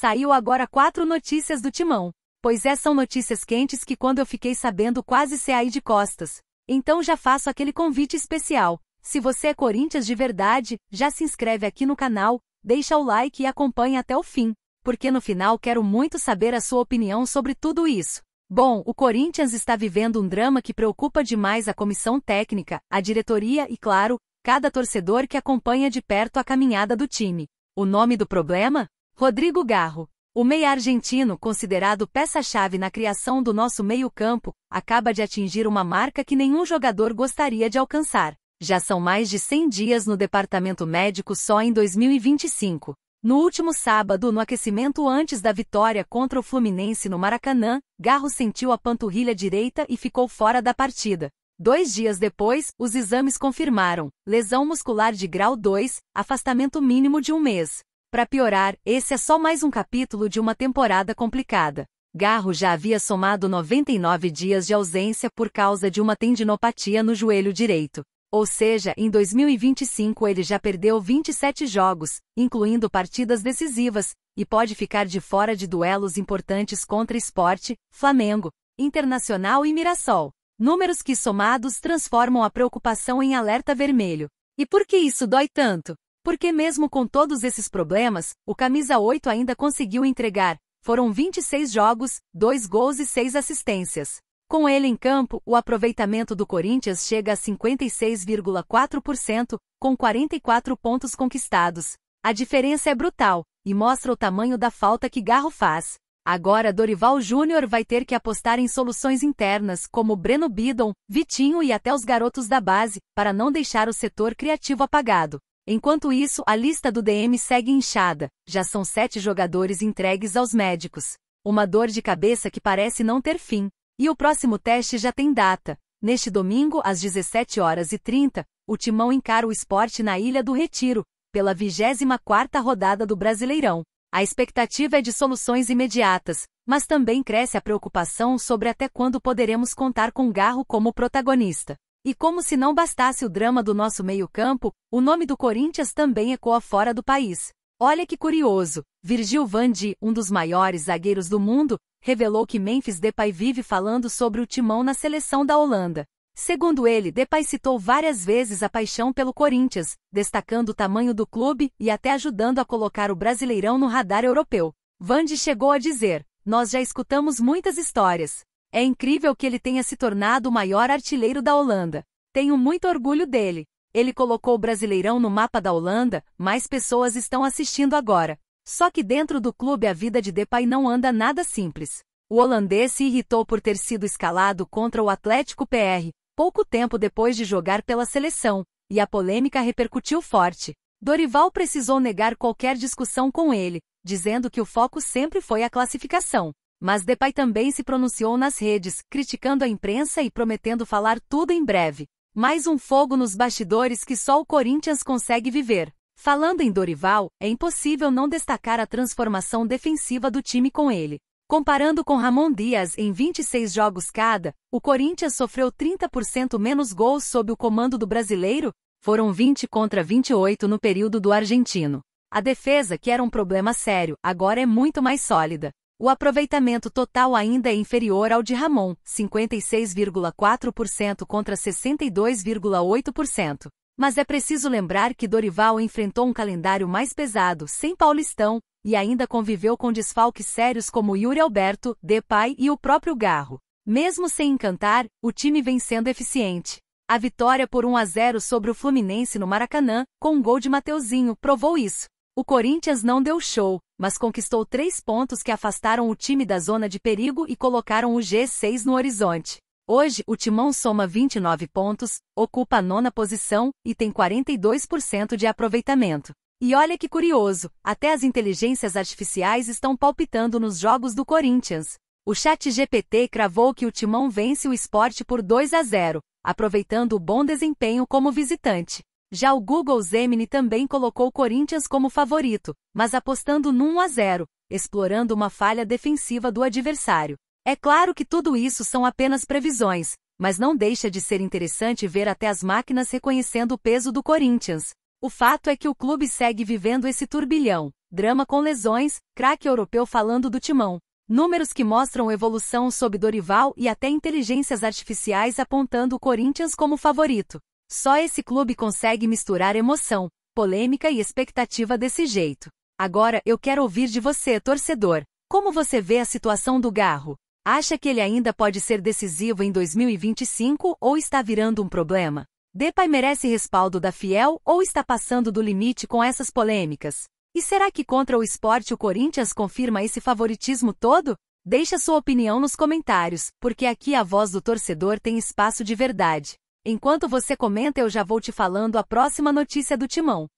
Saiu agora 4 notícias do Timão. Pois são notícias quentes que quando eu fiquei sabendo quase saí de costas. Então já faço aquele convite especial. Se você é Corinthians de verdade, já se inscreve aqui no canal, deixa o like e acompanha até o fim. Porque no final quero muito saber a sua opinião sobre tudo isso. Bom, o Corinthians está vivendo um drama que preocupa demais a comissão técnica, a diretoria e, claro, cada torcedor que acompanha de perto a caminhada do time. O nome do problema? Rodrigo Garro. O meia argentino, considerado peça-chave na criação do nosso meio-campo, acaba de atingir uma marca que nenhum jogador gostaria de alcançar. Já são mais de 100 dias no departamento médico só em 2025. No último sábado, no aquecimento antes da vitória contra o Fluminense no Maracanã, Garro sentiu a panturrilha direita e ficou fora da partida. 2 dias depois, os exames confirmaram lesão muscular de grau 2, afastamento mínimo de 1 mês. Para piorar, esse é só mais um capítulo de uma temporada complicada. Garro já havia somado 99 dias de ausência por causa de uma tendinopatia no joelho direito. Ou seja, em 2025 ele já perdeu 27 jogos, incluindo partidas decisivas, e pode ficar de fora de duelos importantes contra Sport, Flamengo, Internacional e Mirassol. Números que somados transformam a preocupação em alerta vermelho. E por que isso dói tanto? Porque mesmo com todos esses problemas, o camisa 8 ainda conseguiu entregar. Foram 26 jogos, 2 gols e 6 assistências. Com ele em campo, o aproveitamento do Corinthians chega a 56,4%, com 44 pontos conquistados. A diferença é brutal, e mostra o tamanho da falta que Garro faz. Agora Dorival Júnior vai ter que apostar em soluções internas, como Breno Bidon, Vitinho e até os garotos da base, para não deixar o setor criativo apagado. Enquanto isso, a lista do DM segue inchada. Já são 7 jogadores entregues aos médicos. Uma dor de cabeça que parece não ter fim. E o próximo teste já tem data. Neste domingo, às 17h30, o Timão encara o Sport na Ilha do Retiro, pela 24ª rodada do Brasileirão. A expectativa é de soluções imediatas, mas também cresce a preocupação sobre até quando poderemos contar com Garro como protagonista. E como se não bastasse o drama do nosso meio-campo, o nome do Corinthians também ecoa fora do país. Olha que curioso, Virgil van Dijk, um dos maiores zagueiros do mundo, revelou que Memphis Depay vive falando sobre o Timão na seleção da Holanda. Segundo ele, Depay citou várias vezes a paixão pelo Corinthians, destacando o tamanho do clube e até ajudando a colocar o Brasileirão no radar europeu. Van Dijk chegou a dizer: "Nós já escutamos muitas histórias. É incrível que ele tenha se tornado o maior artilheiro da Holanda. Tenho muito orgulho dele. Ele colocou o Brasileirão no mapa da Holanda, mais pessoas estão assistindo agora." Só que dentro do clube a vida de Depay não anda nada simples. O holandês se irritou por ter sido escalado contra o Atlético PR, pouco tempo depois de jogar pela seleção, e a polêmica repercutiu forte. Dorival precisou negar qualquer discussão com ele, dizendo que o foco sempre foi a classificação. Mas Depay também se pronunciou nas redes, criticando a imprensa e prometendo falar tudo em breve. Mais um fogo nos bastidores que só o Corinthians consegue viver. Falando em Dorival, é impossível não destacar a transformação defensiva do time com ele. Comparando com Ramon Dias em 26 jogos cada, o Corinthians sofreu 30% menos gols sob o comando do brasileiro, foram 20 contra 28 no período do argentino. A defesa, que era um problema sério, agora é muito mais sólida. O aproveitamento total ainda é inferior ao de Ramon, 56,4% contra 62,8%. Mas é preciso lembrar que Dorival enfrentou um calendário mais pesado, sem Paulistão, e ainda conviveu com desfalques sérios como Yuri Alberto, Depay e o próprio Garro. Mesmo sem encantar, o time vem sendo eficiente. A vitória por 1-0 sobre o Fluminense no Maracanã, com um gol de Mateuzinho, provou isso. O Corinthians não deu show, mas conquistou 3 pontos que afastaram o time da zona de perigo e colocaram o G6 no horizonte. Hoje, o Timão soma 29 pontos, ocupa a 9ª posição e tem 42% de aproveitamento. E olha que curioso, até as inteligências artificiais estão palpitando nos jogos do Corinthians. O ChatGPT cravou que o Timão vence o Sport por 2-0, aproveitando o bom desempenho como visitante. Já o Google Gemini também colocou o Corinthians como favorito, mas apostando no 1-0, explorando uma falha defensiva do adversário. É claro que tudo isso são apenas previsões, mas não deixa de ser interessante ver até as máquinas reconhecendo o peso do Corinthians. O fato é que o clube segue vivendo esse turbilhão. drama com lesões, craque europeu falando do Timão. Números que mostram evolução sob Dorival e até inteligências artificiais apontando o Corinthians como favorito. Só esse clube consegue misturar emoção, polêmica e expectativa desse jeito. Agora eu quero ouvir de você, torcedor. Como você vê a situação do Garro? Acha que ele ainda pode ser decisivo em 2025 ou está virando um problema? Depay merece respaldo da Fiel ou está passando do limite com essas polêmicas? E será que contra o Sport o Corinthians confirma esse favoritismo todo? Deixa sua opinião nos comentários, porque aqui a voz do torcedor tem espaço de verdade. Enquanto você comenta eu já vou te falando a próxima notícia do Timão.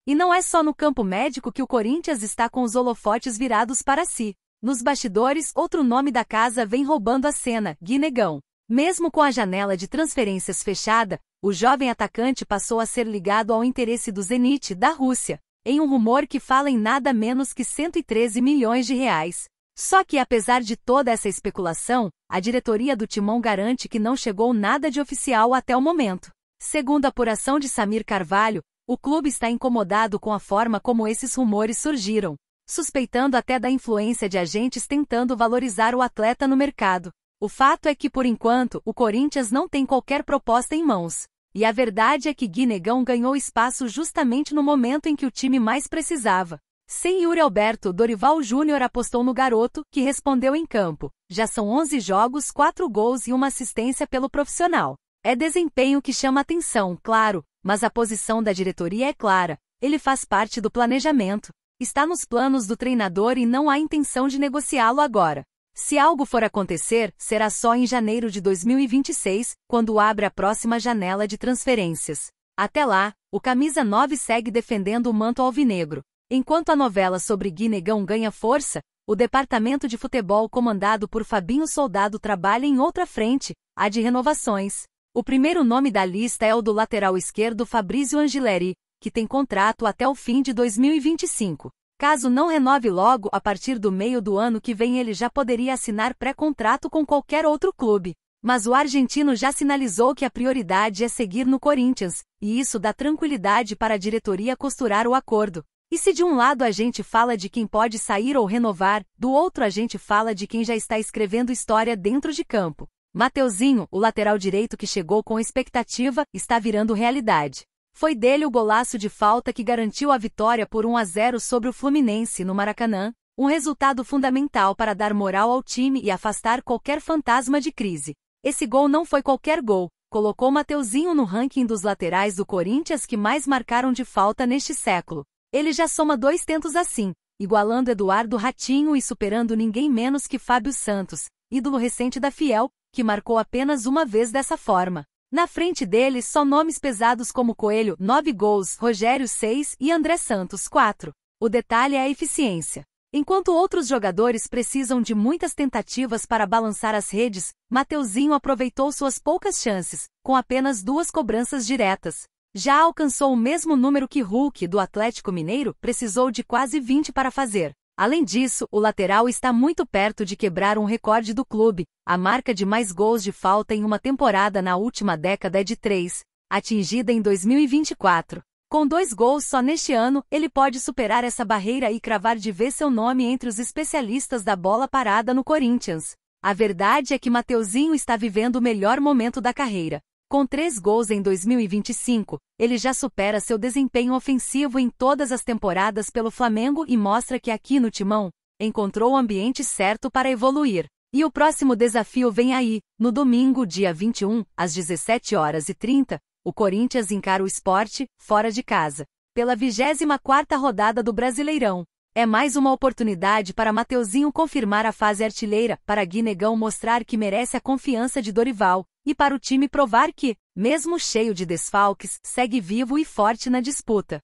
E não é só no campo médico que o Corinthians está com os holofotes virados para si. Nos bastidores, outro nome da casa vem roubando a cena, Guinegão. Mesmo com a janela de transferências fechada, o jovem atacante passou a ser ligado ao interesse do Zenit, da Rússia, em um rumor que fala em nada menos que 113 milhões de reais. Só que apesar de toda essa especulação, a diretoria do Timão garante que não chegou nada de oficial até o momento. Segundo a apuração de Samir Carvalho, o clube está incomodado com a forma como esses rumores surgiram, suspeitando até da influência de agentes tentando valorizar o atleta no mercado. O fato é que por enquanto, o Corinthians não tem qualquer proposta em mãos. E a verdade é que Guinegão ganhou espaço justamente no momento em que o time mais precisava. Sem Yuri Alberto, Dorival Júnior apostou no garoto, que respondeu em campo. Já são 11 jogos, 4 gols e uma assistência pelo profissional. É desempenho que chama atenção, claro, mas a posição da diretoria é clara. Ele faz parte do planejamento. Está nos planos do treinador e não há intenção de negociá-lo agora. Se algo for acontecer, será só em janeiro de 2026, quando abre a próxima janela de transferências. Até lá, o camisa 9 segue defendendo o manto alvinegro. Enquanto a novela sobre Guinegão ganha força, o departamento de futebol comandado por Fabinho Soldado trabalha em outra frente, a de renovações. O primeiro nome da lista é o do lateral esquerdo Fabrício Angileri, que tem contrato até o fim de 2025. Caso não renove logo, a partir do meio do ano que vem ele já poderia assinar pré-contrato com qualquer outro clube. Mas o argentino já sinalizou que a prioridade é seguir no Corinthians, e isso dá tranquilidade para a diretoria costurar o acordo. E se de um lado a gente fala de quem pode sair ou renovar, do outro a gente fala de quem já está escrevendo história dentro de campo. Mateuzinho, o lateral direito que chegou com expectativa, está virando realidade. Foi dele o golaço de falta que garantiu a vitória por 1-0 sobre o Fluminense no Maracanã, um resultado fundamental para dar moral ao time e afastar qualquer fantasma de crise. Esse gol não foi qualquer gol, colocou Mateuzinho no ranking dos laterais do Corinthians que mais marcaram de falta neste século. Ele já soma 2 tentos assim, igualando Eduardo Ratinho e superando ninguém menos que Fábio Santos, ídolo recente da Fiel, que marcou apenas uma vez dessa forma. Na frente dele, só nomes pesados como Coelho, 9 gols, Rogério, 6 e André Santos, 4. O detalhe é a eficiência. Enquanto outros jogadores precisam de muitas tentativas para balançar as redes, Mateuzinho aproveitou suas poucas chances, com apenas 2 cobranças diretas. Já alcançou o mesmo número que Hulk, do Atlético Mineiro, precisou de quase 20 para fazer. Além disso, o lateral está muito perto de quebrar um recorde do clube. A marca de mais gols de falta em uma temporada na última década é de 3, atingida em 2024. Com 2 gols só neste ano, ele pode superar essa barreira e cravar de vez seu nome entre os especialistas da bola parada no Corinthians. A verdade é que Mateuzinho está vivendo o melhor momento da carreira. Com 3 gols em 2025, ele já supera seu desempenho ofensivo em todas as temporadas pelo Flamengo e mostra que aqui no Timão, encontrou o ambiente certo para evoluir. E o próximo desafio vem aí, no domingo, dia 21, às 17h30, o Corinthians encara o Sport, fora de casa, pela 24ª rodada do Brasileirão. É mais uma oportunidade para Mateuzinho confirmar a fase artilheira, para Guinegão mostrar que merece a confiança de Dorival, e para o time provar que, mesmo cheio de desfalques, segue vivo e forte na disputa.